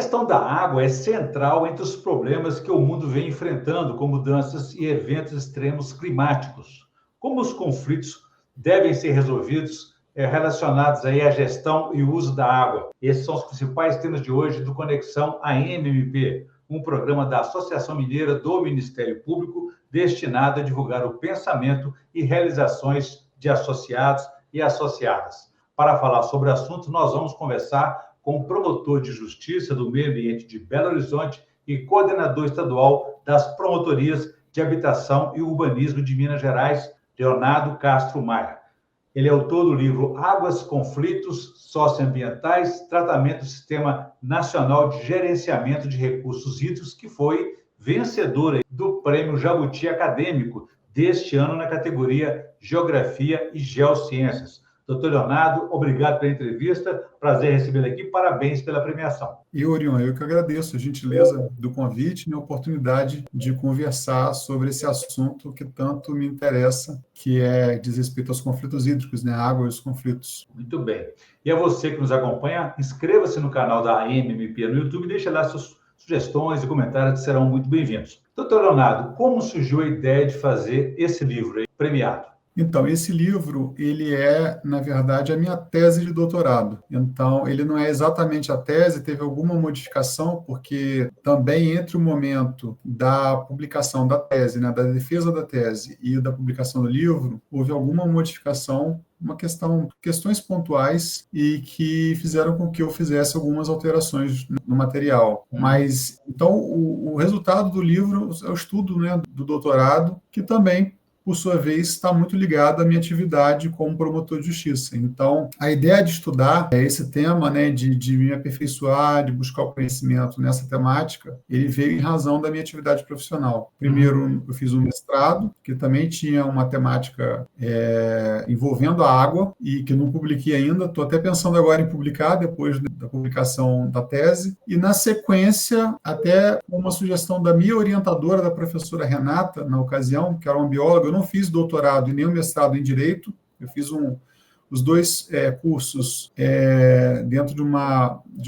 questão da água é central entre os problemas que o mundo vem enfrentando com mudanças e eventos extremos climáticos. Como os conflitos devem ser resolvidos relacionados aí à gestão e uso da água? Esses são os principais temas de hoje do Conexão AMMP, um programa da Associação Mineira do Ministério Público destinado a divulgar o pensamento e realizações de associados e associadas. Para falar sobre o assunto, nós vamos conversar com o promotor de Justiça do Meio Ambiente de Belo Horizonte e coordenador estadual das promotorias de Habitação e Urbanismo de Minas Gerais, Leonardo Castro Maia. Ele é autor do livro Águas, Conflitos Socioambientais, Tratamento do Sistema Nacional de Gerenciamento de Recursos Hídricos, que foi vencedor do Prêmio Jabuti Acadêmico deste ano na categoria Geografia e Geociências. Doutor Leonardo, obrigado pela entrevista, prazer recebê-lo aqui, parabéns pela premiação. Orion, eu que agradeço a gentileza do convite e a oportunidade de conversar sobre esse assunto que tanto me interessa, que diz respeito aos conflitos hídricos, né? A água e os conflitos. Muito bem. E a você que nos acompanha, inscreva-se no canal da AMMP no YouTube e deixe lá suas sugestões e comentários que serão muito bem-vindos. Doutor Leonardo, como surgiu a ideia de fazer esse livro aí, premiado? Então, esse livro, ele na verdade, a minha tese de doutorado. Então, ele não é exatamente a tese, teve alguma modificação, porque também entre o momento da publicação da tese, né, da defesa da tese e da publicação do livro, houve alguma modificação, questões pontuais e que fizeram com que eu fizesse algumas alterações no material. Mas, então, o resultado do livro é o estudo, né, do doutorado, que também por sua vez, está muito ligado à minha atividade como promotor de justiça. Então, a ideia de estudar esse tema, né, de me aperfeiçoar, de buscar o conhecimento nessa temática, ele veio em razão da minha atividade profissional. Primeiro, eu fiz um mestrado, que também tinha uma temática envolvendo a água, e que não publiquei ainda, estou até pensando agora em publicar, depois da publicação da tese, e na sequência, até uma sugestão da minha orientadora, da professora Renata, na ocasião, que era uma bióloga. Eu não fiz doutorado e nem o mestrado em Direito, eu fiz os dois cursos dentro de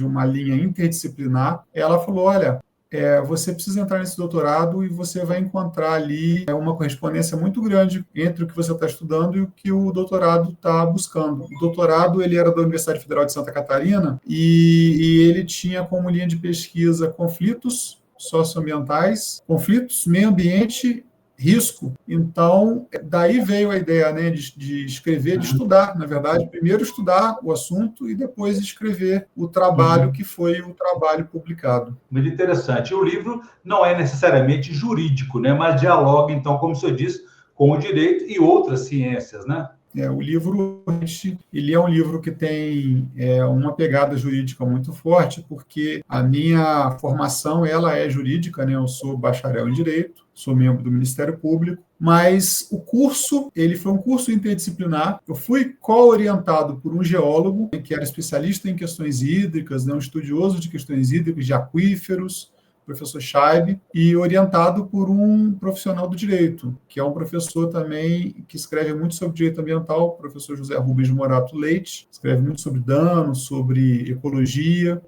uma linha interdisciplinar. Ela falou, olha, você precisa entrar nesse doutorado e você vai encontrar ali uma correspondência muito grande entre o que você está estudando e o que o doutorado está buscando. O doutorado, ele era da Universidade Federal de Santa Catarina e ele tinha como linha de pesquisa conflitos socioambientais, conflitos, meio ambiente, risco. Então, daí veio a ideia, né, de escrever, de estudar, na verdade, primeiro estudar o assunto e depois escrever o trabalho que foi o trabalho publicado. Muito interessante. O livro não é necessariamente jurídico, né, mas dialoga, então, como o senhor disse, com o direito e outras ciências, né? O livro, ele é um livro que tem uma pegada jurídica muito forte, porque a minha formação, ela é jurídica, né? Eu sou bacharel em Direito, sou membro do Ministério Público, mas o curso, ele foi um curso interdisciplinar. Eu fui co-orientado por um geólogo, que era especialista em questões hídricas, né? Um estudioso de questões hídricas, de aquíferos, professor Scheib, e orientado por um profissional do direito, que é um professor também que escreve muito sobre direito ambiental, o professor José Rubens Morato Leite, escreve muito sobre dano, sobre ecologia,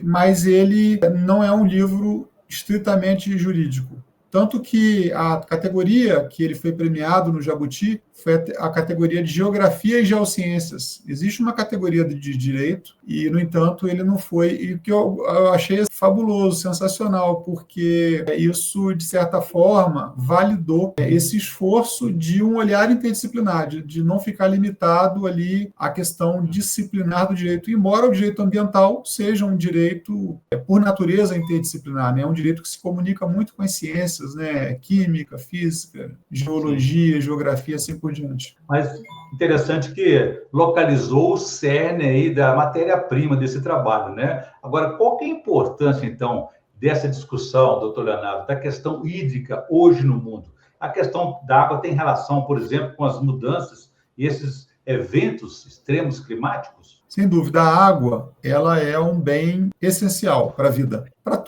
mas ele não é um livro estritamente jurídico. Tanto que a categoria que ele foi premiado no Jabuti foi a categoria de Geografia e Geociências. Existe uma categoria de Direito e, no entanto, ele não foi. E o que eu achei fabuloso, sensacional, porque isso, de certa forma, validou esse esforço de um olhar interdisciplinar, de não ficar limitado ali à questão disciplinar do direito, embora o direito ambiental seja um direito, por natureza, interdisciplinar, né? É um direito que se comunica muito com as ciências, né? Química, física, geologia, geografia, assim por diante. Mas interessante que localizou o cerne aí da matéria-prima desse trabalho, né? Agora, qual que é a importância, então, dessa discussão, doutor Leonardo, da questão hídrica hoje no mundo? A questão da água tem relação, por exemplo, com as mudanças e esses eventos extremos climáticos? Sem dúvida, a água, ela é um bem essencial para a vida, para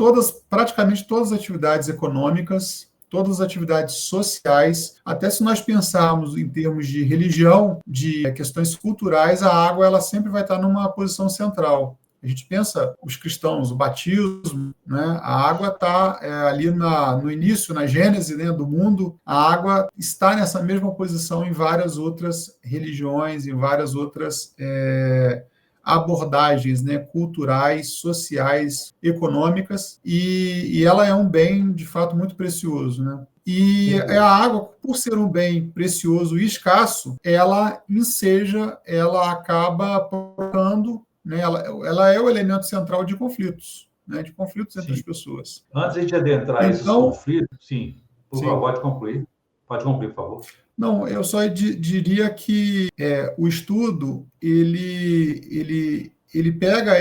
praticamente todas as atividades econômicas, todas as atividades sociais. Até se nós pensarmos em termos de religião, de questões culturais, a água ela sempre vai estar numa posição central. A gente pensa, os cristãos, o batismo, né? A água está ali no início, na gênese, né, do mundo, a água está nessa mesma posição em várias outras religiões, em várias outras abordagens, né, culturais, sociais, econômicas, e ela é um bem, de fato, muito precioso, né? E a água, por ser um bem precioso e escasso, ela enseja, ela acaba provocando, né, ela é o elemento central de conflitos, né, de conflitos entre as pessoas. Antes de adentrar esses Então, conflitos, sim, por favor, pode concluir. Pode concluir, por favor. Não, eu só diria que o estudo, ele pega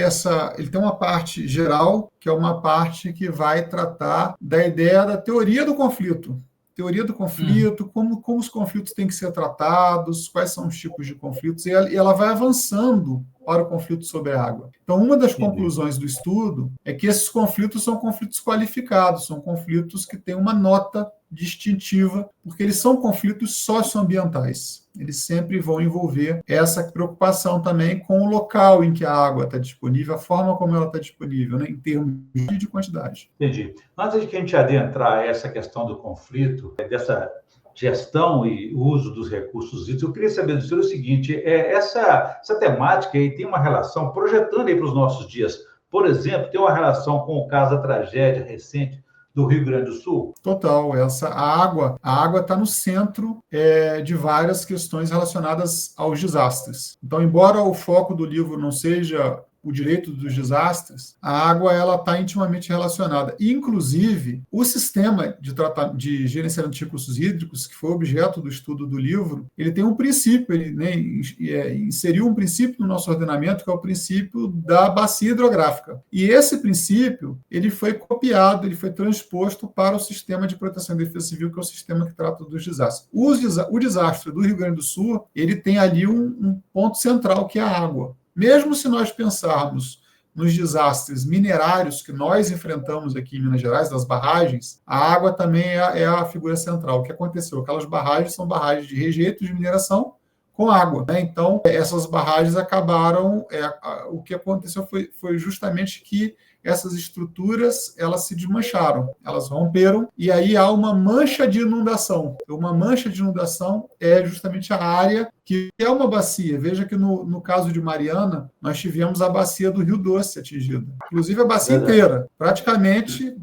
ele tem uma parte geral, que é uma parte que vai tratar da ideia da teoria do conflito. Teoria do conflito, como os conflitos têm que ser tratados, quais são os tipos de conflitos, e ela vai avançando para o conflito sobre a água. Então, uma das conclusões do estudo é que esses conflitos são conflitos qualificados, são conflitos que têm uma nota distintiva, porque eles são conflitos socioambientais. Eles sempre vão envolver essa preocupação também com o local em que a água está disponível, a forma como ela está disponível, né, em termos de quantidade. Entendi. Antes de que a gente adentrar essa questão do conflito, dessa gestão e uso dos recursos hídricos, eu queria saber do senhor o seguinte, essa temática aí tem uma relação, projetando aí para os nossos dias, por exemplo, tem uma relação com o caso da tragédia recente do Rio Grande do Sul? Total. A água está no centro de várias questões relacionadas aos desastres. Então, embora o foco do livro não seja o direito dos desastres, a água ela está intimamente relacionada. Inclusive, o sistema de gerenciamento de recursos hídricos, que foi objeto do estudo do livro, ele tem um princípio, ele, né, inseriu um princípio no nosso ordenamento, que é o princípio da bacia hidrográfica. E esse princípio, ele foi copiado, ele foi transposto para o sistema de proteção e defesa civil, que é o sistema que trata dos desastres. O desastre do Rio Grande do Sul, ele tem ali um ponto central, que é a água. Mesmo se nós pensarmos nos desastres minerários que nós enfrentamos aqui em Minas Gerais, das barragens, a água também é a figura central. O que aconteceu? Aquelas barragens são barragens de rejeito de mineração com água, né? Então, essas barragens acabaram... o que aconteceu foi justamente que essas estruturas, elas se desmancharam, elas romperam, e aí há uma mancha de inundação. Uma mancha de inundação é justamente a área que é uma bacia. Veja que no caso de Mariana, nós tivemos a bacia do Rio Doce atingida. Inclusive a bacia inteira, praticamente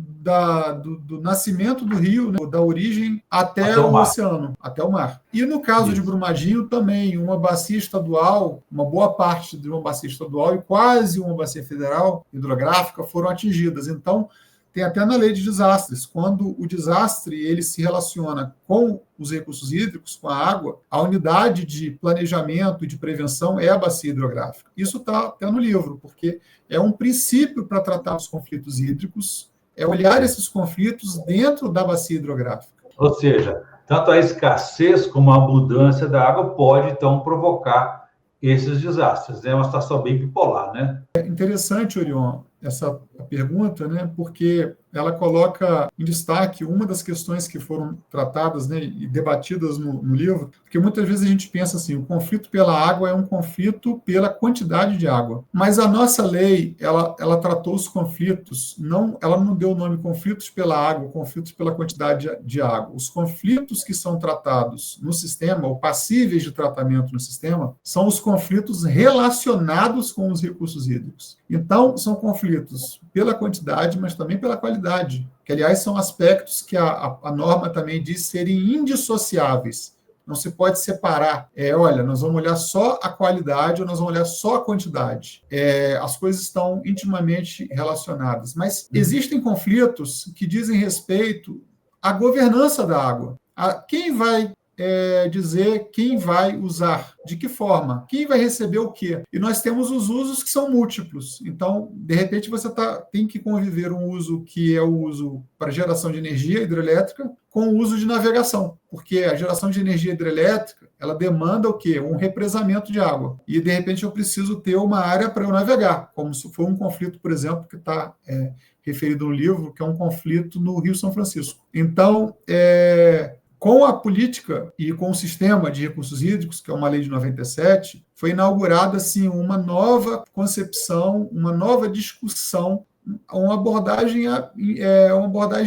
do nascimento do rio, né, da origem até o oceano, até o mar. E no caso de Brumadinho também, uma bacia estadual, uma boa parte de uma bacia estadual e quase uma bacia federal hidrográfica foram atingidas. Então, tem até na lei de desastres, quando o desastre ele se relaciona com os recursos hídricos, com a água, a unidade de planejamento e de prevenção é a bacia hidrográfica. Isso está até no livro, porque é um princípio para tratar os conflitos hídricos, é olhar esses conflitos dentro da bacia hidrográfica. Ou seja, tanto a escassez como a abundância da água pode, então, provocar esses desastres. É uma situação bem bipolar, né? É interessante, Orion, essa pergunta, né, porque ela coloca em destaque uma das questões que foram tratadas, né, e debatidas no livro, porque muitas vezes a gente pensa assim, o conflito pela água é um conflito pela quantidade de água. Mas a nossa lei, ela tratou os conflitos, ela não deu o nome conflitos pela água, conflitos pela quantidade de água. Os conflitos que são tratados no sistema, ou passíveis de tratamento no sistema, são os conflitos relacionados com os recursos hídricos. Então, são conflitos pela quantidade, mas também pela qualidade, que, aliás, são aspectos que a norma também diz serem indissociáveis. Não se pode separar. Olha, nós vamos olhar só a qualidade ou nós vamos olhar só a quantidade. As coisas estão intimamente relacionadas. Mas existem conflitos que dizem respeito à governança da água. Quem vai dizer quem vai usar, de que forma, quem vai receber o quê. E nós temos os usos que são múltiplos. Então, de repente, você tem que conviver um uso que é o uso para geração de energia hidrelétrica com o uso de navegação, porque a geração de energia hidrelétrica, ela demanda o quê? Um represamento de água. E, de repente, eu preciso ter uma área para eu navegar, como se for um conflito, por exemplo, que está referido no livro, que é um conflito no Rio São Francisco. Então, Com a política e com o sistema de recursos hídricos, que é uma lei de 97, foi inaugurada assim, uma nova concepção, uma nova discussão, uma abordagem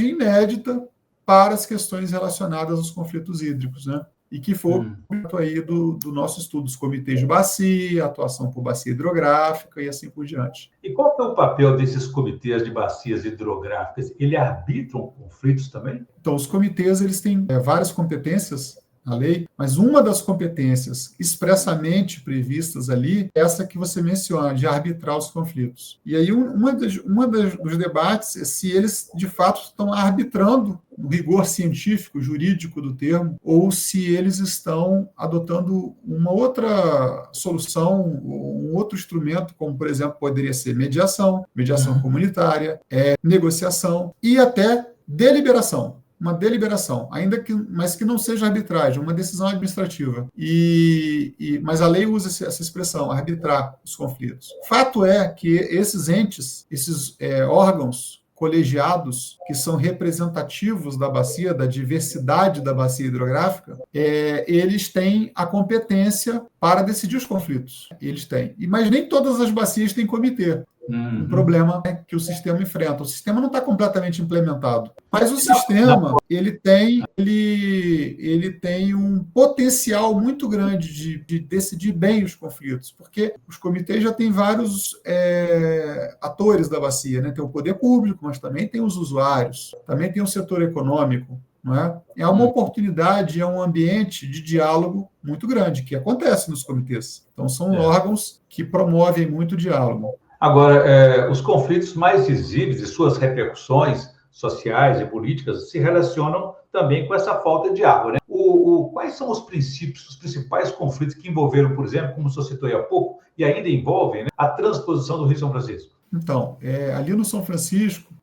inédita para as questões relacionadas aos conflitos hídricos, né? E que foi objeto aí do nosso estudo, dos comitês de bacia, atuação por bacia hidrográfica e assim por diante. E qual é o papel desses comitês de bacias hidrográficas? Eles arbitram conflitos também? Então, os comitês eles têm várias competências na lei, mas uma das competências expressamente previstas ali é essa que você menciona, de arbitrar os conflitos. E aí, dos debates é se eles, de fato, estão arbitrando o rigor científico, jurídico do termo, ou se eles estão adotando uma outra solução, um outro instrumento, como, por exemplo, poderia ser mediação comunitária, negociação e até deliberação. Uma deliberação, mas que não seja arbitragem, uma decisão administrativa. Mas a lei usa essa expressão, arbitrar os conflitos. Fato é que esses entes, esses órgãos colegiados, que são representativos da bacia, da diversidade da bacia hidrográfica, eles têm a competência para decidir os conflitos. Eles têm. Mas nem todas as bacias têm comitê. Um problema que o sistema enfrenta. O sistema não está completamente implementado, mas o sistema ele tem um potencial muito grande de decidir bem os conflitos, porque os comitês já têm vários atores da bacia, né? Tem o poder público, mas também tem os usuários, também tem o setor econômico. Não é? É uma oportunidade, é um ambiente de diálogo muito grande, que acontece nos comitês. Então, são órgãos que promovem muito diálogo. Agora, os conflitos mais visíveis e suas repercussões sociais e políticas se relacionam também com essa falta de água, né? Quais são os principais conflitos que envolveram, por exemplo, como o senhor citou há pouco, e ainda envolvem, né, a transposição do Rio São Francisco? Então, ali no São Francisco,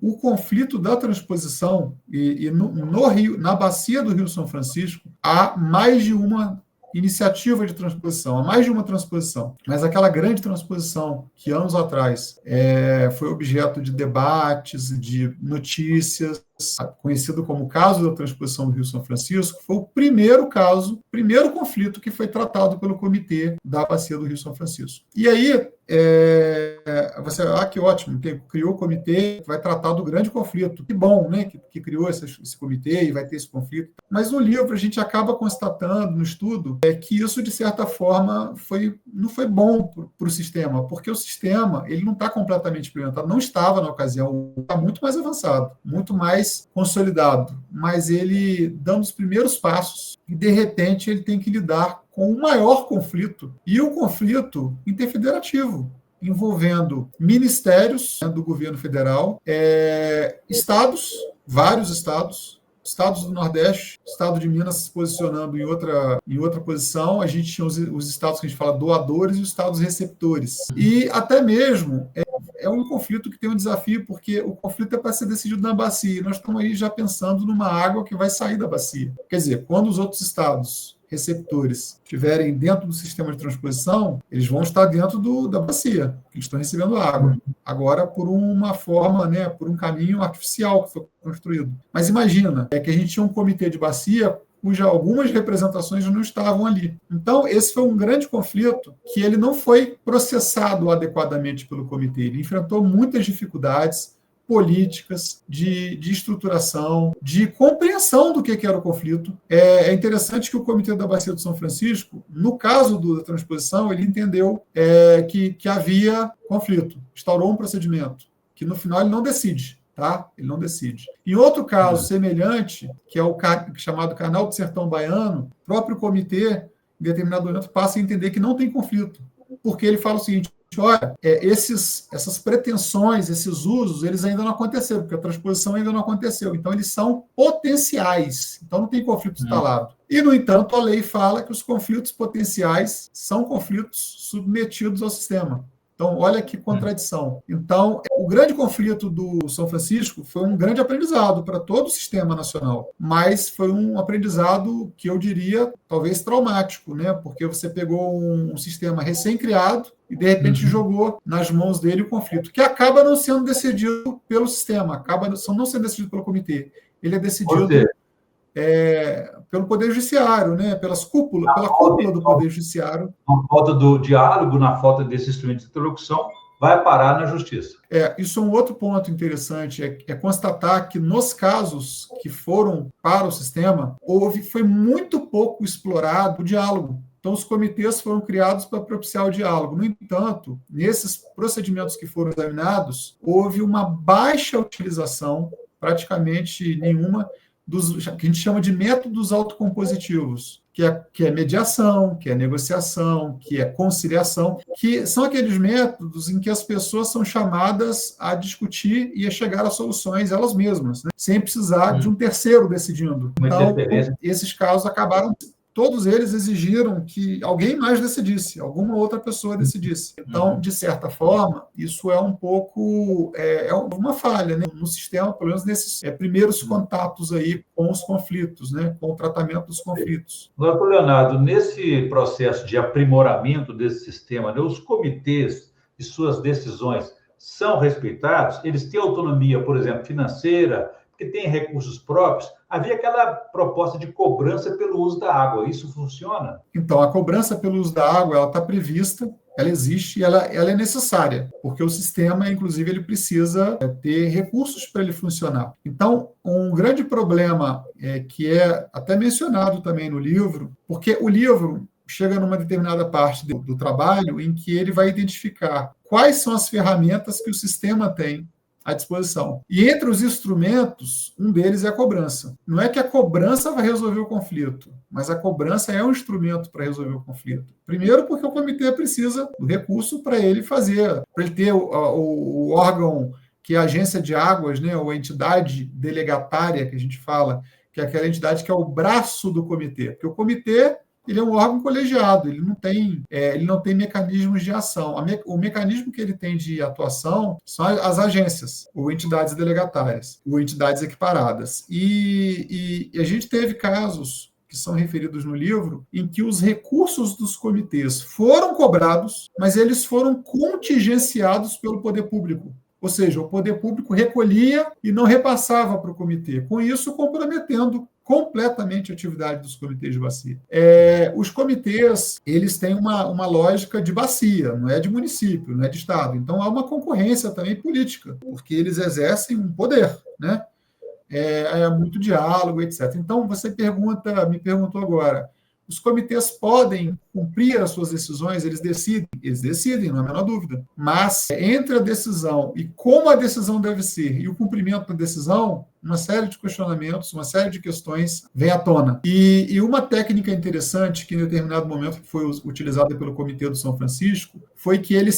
o conflito da transposição no Rio, na bacia do Rio São Francisco, há mais de uma iniciativa de transposição, há mais de uma transposição. Mas aquela grande transposição que anos atrás foi objeto de debates, de notícias, conhecido como caso da transposição do Rio São Francisco, foi o primeiro conflito que foi tratado pelo comitê da bacia do Rio São Francisco. E aí, você, que ótimo, criou o comitê que vai tratar do grande conflito. Que bom, né, que criou esse comitê e vai ter esse conflito. Mas no livro a gente acaba constatando, no estudo, que isso, de certa forma, não foi bom para o sistema, porque o sistema ele não está completamente implementado, não estava na ocasião, está muito mais avançado, muito mais consolidado, mas ele dando os primeiros passos e, de repente, ele tem que lidar com o maior conflito, e o conflito interfederativo, envolvendo ministérios, né, do governo federal, estados, vários estados do Nordeste, estado de Minas se posicionando em outra posição, a gente tinha os estados que a gente fala doadores e os estados receptores. E até mesmo é um conflito que tem um desafio, porque o conflito é para ser decidido na bacia. Nós estamos aí já pensando numa água que vai sair da bacia. Quer dizer, quando os outros estados receptores estiverem dentro do sistema de transposição, eles vão estar dentro da bacia, que eles estão recebendo água. Agora, por uma forma, né, por um caminho artificial que foi construído. Mas imagina que a gente tinha um comitê de bacia cujas algumas representações não estavam ali. Então, esse foi um grande conflito que ele não foi processado adequadamente pelo comitê. Ele enfrentou muitas dificuldades políticas, de estruturação, de compreensão do que era o conflito. É interessante que o Comitê da Bacia do São Francisco, no caso da transposição, ele entendeu que havia conflito, instaurou um procedimento, que no final ele não decide. Tá? Ele não decide. Em outro caso semelhante, que é o chamado Canal do Sertão Baiano, o próprio comitê, em determinado momento, passa a entender que não tem conflito, porque ele fala o seguinte: olha, essas pretensões, esses usos, eles ainda não aconteceram, porque a transposição ainda não aconteceu. Então, eles são potenciais. Então, não tem conflito instalado. E, no entanto, a lei fala que os conflitos potenciais são conflitos submetidos ao sistema. Então, olha que contradição. Então, o grande conflito do São Francisco foi um grande aprendizado para todo o sistema nacional, mas foi um aprendizado que eu diria talvez traumático, né? Porque você pegou um sistema recém-criado e, de repente, jogou nas mãos dele o conflito, que acaba não sendo decidido pelo sistema, acaba não sendo decidido pelo comitê. Ele é decidido pelo Poder Judiciário, né? Pela cúpula do Poder Judiciário. Na falta do diálogo, na falta desse instrumento de interlocução, vai parar na Justiça. Isso é um outro ponto interessante, é constatar que nos casos que foram para o sistema, foi muito pouco explorado o diálogo. Então, os comitês foram criados para propiciar o diálogo. No entanto, nesses procedimentos que foram examinados, houve uma baixa utilização, praticamente nenhuma, dos que a gente chama de métodos autocompositivos, que é mediação, que é negociação, que é conciliação, que são aqueles métodos em que as pessoas são chamadas a discutir e a chegar a soluções elas mesmas, né? Sem precisar de um terceiro decidindo. Então, esses casos acabaram... Todos eles exigiram que alguém mais decidisse, alguma outra pessoa decidisse. Então, de certa forma, isso é um pouco uma falha, né, no sistema, pelo menos nesses primeiros contatos aí com os conflitos, né, com o tratamento dos conflitos. Doutor Leonardo, nesse processo de aprimoramento desse sistema, né, os comitês e suas decisões são respeitados? Eles têm autonomia, por exemplo, financeira, que têm recursos próprios? Havia aquela proposta de cobrança pelo uso da água. Isso funciona? Então, a cobrança pelo uso da água, ela está prevista, ela existe e ela é necessária, porque o sistema, inclusive, ele precisa ter recursos para ele funcionar. Então, um grande problema que é até mencionado também no livro, porque o livro chega numa determinada parte do trabalho em que ele vai identificar quais são as ferramentas que o sistema tem à disposição. E entre os instrumentos, um deles é a cobrança. Não é que a cobrança vai resolver o conflito, mas a cobrança é um instrumento para resolver o conflito. Primeiro, porque o comitê precisa do recurso para ele ter o órgão que é a agência de águas, né, ou a entidade delegatária que a gente fala, que é aquela entidade que é o braço do comitê. Porque o comitê, ele é um órgão colegiado, ele não tem mecanismos de ação. O mecanismo que ele tem de atuação são as agências, ou entidades delegatárias, ou entidades equiparadas. E a gente teve casos que são referidos no livro, em que os recursos dos comitês foram cobrados, mas eles foram contingenciados pelo poder público. Ou seja, o poder público recolhia e não repassava para o comitê, com isso comprometendo completamente a atividade dos comitês de bacia. Os comitês, eles têm uma lógica de bacia, não é de município, não é de estado. Então, há uma concorrência também política, porque eles exercem um poder, né? Muito diálogo, etc. Então, você me perguntou agora, os comitês podem cumprir as suas decisões, eles decidem, não há a menor dúvida. Mas entre a decisão e como a decisão deve ser e o cumprimento da decisão, uma série de questionamentos, uma série de questões vem à tona. E uma técnica interessante que em determinado momento foi utilizada pelo Comitê do São Francisco foi que ele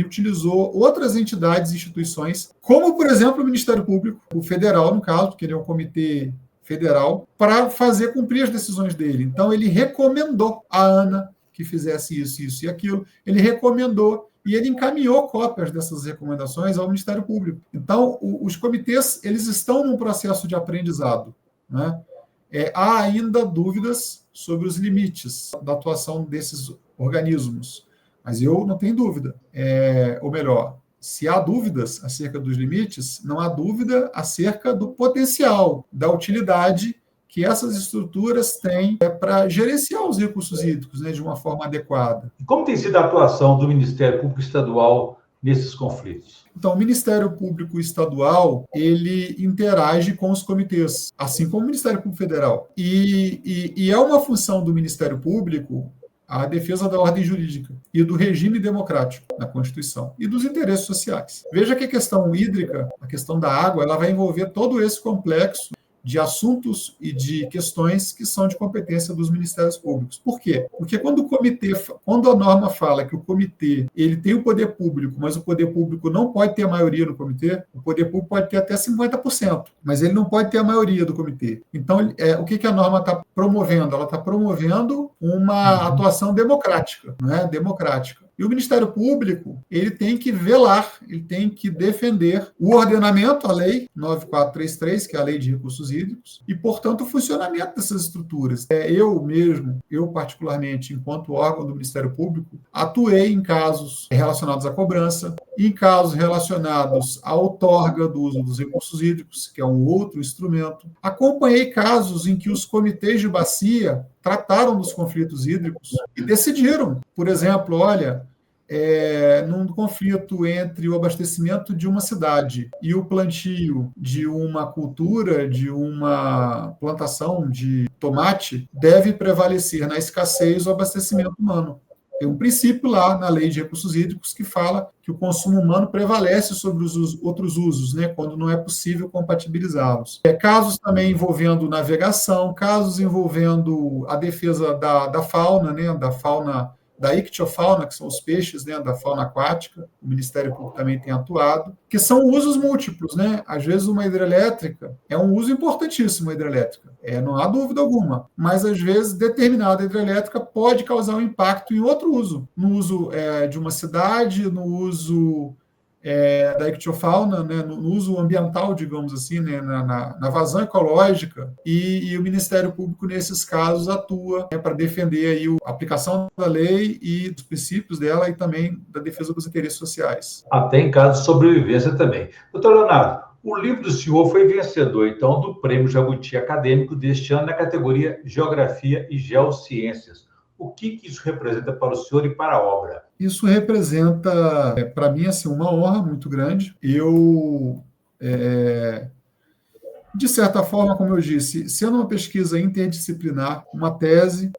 utilizou outras entidades e instituições, como, por exemplo, o Ministério Público, o federal, no caso, porque ele é um comitê federal, para fazer cumprir as decisões dele. Então, ele recomendou a ANA que fizesse isso, isso e aquilo. Ele recomendou e ele encaminhou cópias dessas recomendações ao Ministério Público. Então, os comitês, eles estão num processo de aprendizado, né? Há ainda dúvidas sobre os limites da atuação desses organismos, mas eu não tenho dúvida. Ou melhor, se há dúvidas acerca dos limites, não há dúvida acerca do potencial, da utilidade que essas estruturas têm para gerenciar os recursos hídricos, né, de uma forma adequada. Como tem sido a atuação do Ministério Público Estadual nesses conflitos? Então, o Ministério Público Estadual, ele interage com os comitês, assim como o Ministério Público Federal. E é uma função do Ministério Público a defesa da ordem jurídica e do regime democrático na Constituição e dos interesses sociais. Veja que a questão hídrica, a questão da água, ela vai envolver todo esse complexo de assuntos e de questões que são de competência dos ministérios públicos. Por quê? Porque quando a norma fala que o comitê ele tem o poder público, mas o poder público não pode ter a maioria no comitê, o poder público pode ter até 50%, mas ele não pode ter a maioria do comitê. Então, o que a norma está promovendo? Ela está promovendo uma atuação democrática, não é? Democrática. E o Ministério Público, ele tem que velar, ele tem que defender o ordenamento, a lei 9433, que é a Lei de Recursos Hídricos, e, portanto, o funcionamento dessas estruturas. Eu particularmente, enquanto órgão do Ministério Público, atuei em casos relacionados à cobrança, em casos relacionados à outorga do uso dos recursos hídricos, que é um outro instrumento. Acompanhei casos em que os comitês de bacia trataram dos conflitos hídricos e decidiram, por exemplo, olha, num conflito entre o abastecimento de uma cidade e o plantio de uma cultura, de uma plantação de tomate, deve prevalecer na escassez o abastecimento humano. Tem um princípio lá na Lei de Recursos Hídricos que fala que o consumo humano prevalece sobre os outros usos, né, quando não é possível compatibilizá-los. Casos também envolvendo navegação, casos envolvendo a defesa da fauna, né, da ictiofauna, que são os peixes, né, da fauna aquática, o Ministério Público também tem atuado, que são usos múltiplos, né? Às vezes uma hidrelétrica é um uso importantíssimo, a hidrelétrica, não há dúvida alguma, mas às vezes determinada hidrelétrica pode causar um impacto em outro uso, no uso de uma cidade, no uso da ictiofauna, né, no uso ambiental, digamos assim, né, na vazão ecológica, e o Ministério Público, nesses casos, atua para defender aí a aplicação da lei e dos princípios dela e também da defesa dos interesses sociais. Até em caso de sobrevivência também. Doutor Leonardo, o livro do senhor foi vencedor, então, do Prêmio Jabuti Acadêmico deste ano na categoria Geografia e Geociências. O que isso representa para o senhor e para a obra? Isso representa, para mim, assim, uma honra muito grande. Eu, de certa forma, como eu disse, sendo uma pesquisa interdisciplinar, uma tese,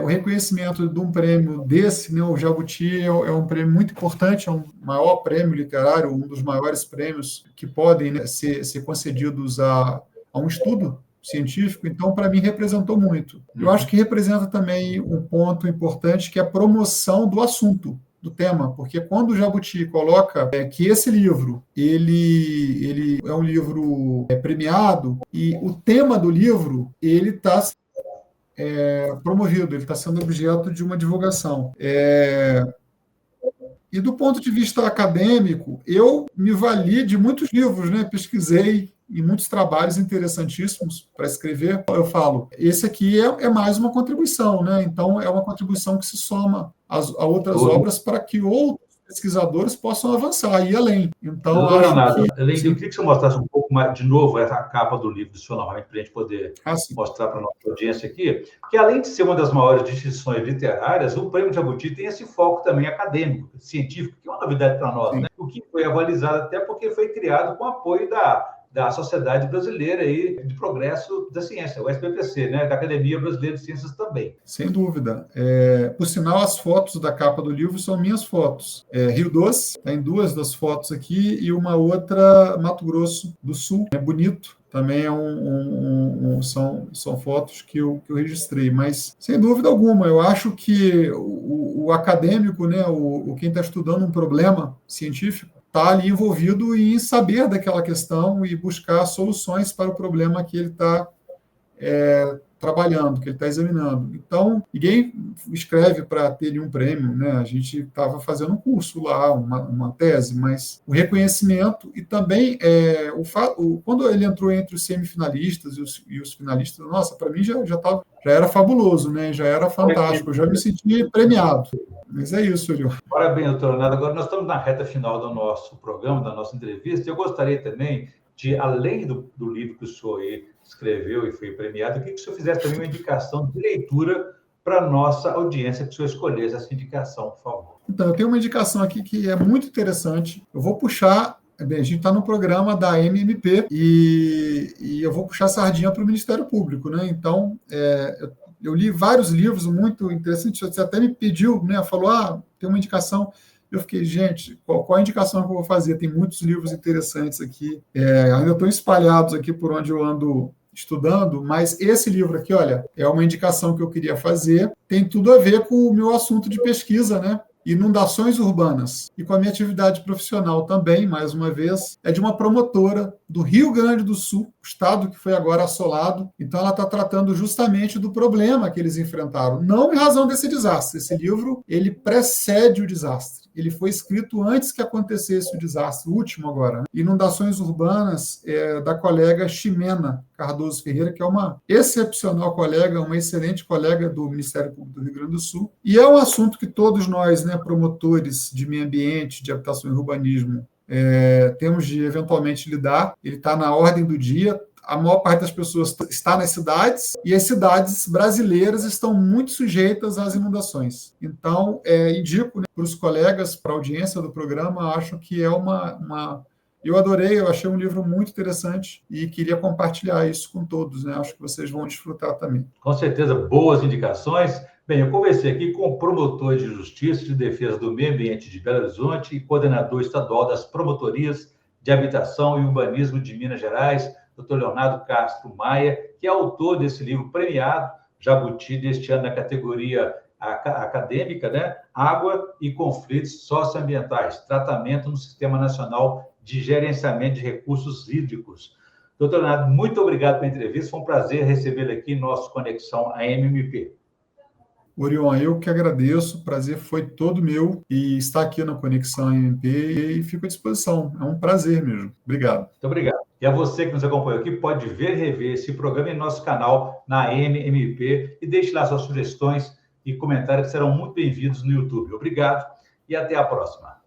o reconhecimento de um prêmio desse, né, o Jabuti, é um prêmio muito importante, é um maior prêmio literário, um dos maiores prêmios que podem, né, ser concedidos a um estudo científico, então, para mim, representou muito. Eu acho que representa também um ponto importante, que é a promoção do assunto, do tema, porque quando o Jabuti coloca que esse livro ele é um livro premiado, e o tema do livro ele está promovido, ele está sendo objeto de uma divulgação. E do ponto de vista acadêmico, eu me vali de muitos livros, né? Pesquisei em muitos trabalhos interessantíssimos para escrever. Eu falo, esse aqui é mais uma contribuição, né? Então, é uma contribuição que se soma a outras obras para que outros pesquisadores possam avançar e ir além. Então, Leonardo, eu queria que você mostrasse um pouco mais, de novo, essa capa do livro do senhor, novamente, para a gente poder mostrar para a nossa audiência aqui, que além de ser uma das maiores distinções literárias, o Prêmio Jabuti tem esse foco também acadêmico, científico, que é uma novidade para nós, né? O que foi avalizado até porque foi criado com apoio da Sociedade Brasileira aí de Progresso da Ciência, o SBPC, né? Da Academia Brasileira de Ciências também. Sem dúvida. Por sinal, as fotos da capa do livro são minhas fotos. Rio Doce, tem duas das fotos aqui, e uma outra, Mato Grosso do Sul. É bonito. Também são fotos que eu registrei, mas, sem dúvida alguma, eu acho que o acadêmico, né, quem está estudando um problema científico, está ali envolvido em saber daquela questão e buscar soluções para o problema que ele está trabalhando, que ele está examinando. Então, ninguém escreve para ter nenhum prêmio, né? A gente estava fazendo um curso lá, uma tese, mas o reconhecimento e também quando ele entrou entre os semifinalistas e os finalistas, nossa, para mim já era fabuloso, né? Já era fantástico, eu já me senti premiado. Mas é isso, Júlio. Parabéns, doutor Leonardo. Agora nós estamos na reta final do nosso programa, da nossa entrevista. Eu gostaria também de, além do livro que o senhor escreveu e foi premiado, eu queria que o senhor fizesse também uma indicação de leitura para a nossa audiência, que o senhor escolhesse essa indicação, por favor. Então, eu tenho uma indicação aqui que é muito interessante. Eu vou puxar... a gente está no programa da MMP e eu vou puxar a sardinha para o Ministério Público, né? Então, eu li vários livros muito interessantes. Você até me pediu, né? Falou, tem uma indicação. Eu fiquei, gente, qual a indicação que eu vou fazer? Tem muitos livros interessantes aqui. Ainda estão espalhados aqui por onde eu ando estudando, mas esse livro aqui, olha, é uma indicação que eu queria fazer. Tem tudo a ver com o meu assunto de pesquisa, né? inundações urbanas. E com a minha atividade profissional também, mais uma vez, é de uma promotora do Rio Grande do Sul, estado que foi agora assolado. Então, ela está tratando justamente do problema que eles enfrentaram, não em razão desse desastre. Esse livro, ele precede o desastre. Ele foi escrito antes que acontecesse o desastre, o último agora. Inundações urbanas, da colega Ximena Cardoso Ferreira, que é uma excepcional colega, uma excelente colega do Ministério Público do Rio Grande do Sul. E é um assunto que todos nós, né, promotores de meio ambiente, de habitação e urbanismo, temos de eventualmente lidar. Ele está na ordem do dia. A maior parte das pessoas está nas cidades, e as cidades brasileiras estão muito sujeitas às inundações. Então, indico, né, para os colegas, para a audiência do programa, acho que é eu adorei, eu achei um livro muito interessante e queria compartilhar isso com todos, né? Acho que vocês vão desfrutar também. Com certeza, boas indicações. Bem, eu conversei aqui com o promotor de Justiça e de Defesa do Meio Ambiente de Belo Horizonte e coordenador estadual das promotorias de Habitação e Urbanismo de Minas Gerais, Dr. Leonardo Castro Maia, que é autor desse livro premiado, Jabuti, deste ano na categoria acadêmica, né? Água e Conflitos Socioambientais, Tratamento no Sistema Nacional de Gerenciamento de Recursos Hídricos. Doutor Leonardo, muito obrigado pela entrevista, foi um prazer recebê-lo aqui em nosso Conexão AMMP. Orion, eu que agradeço, o prazer foi todo meu e estar aqui na Conexão AMP e fico à disposição. É um prazer mesmo. Obrigado. Muito obrigado. E a você que nos acompanhou aqui, pode ver e rever esse programa em nosso canal na AMMP e deixe lá suas sugestões e comentários que serão muito bem-vindos no YouTube. Obrigado e até a próxima.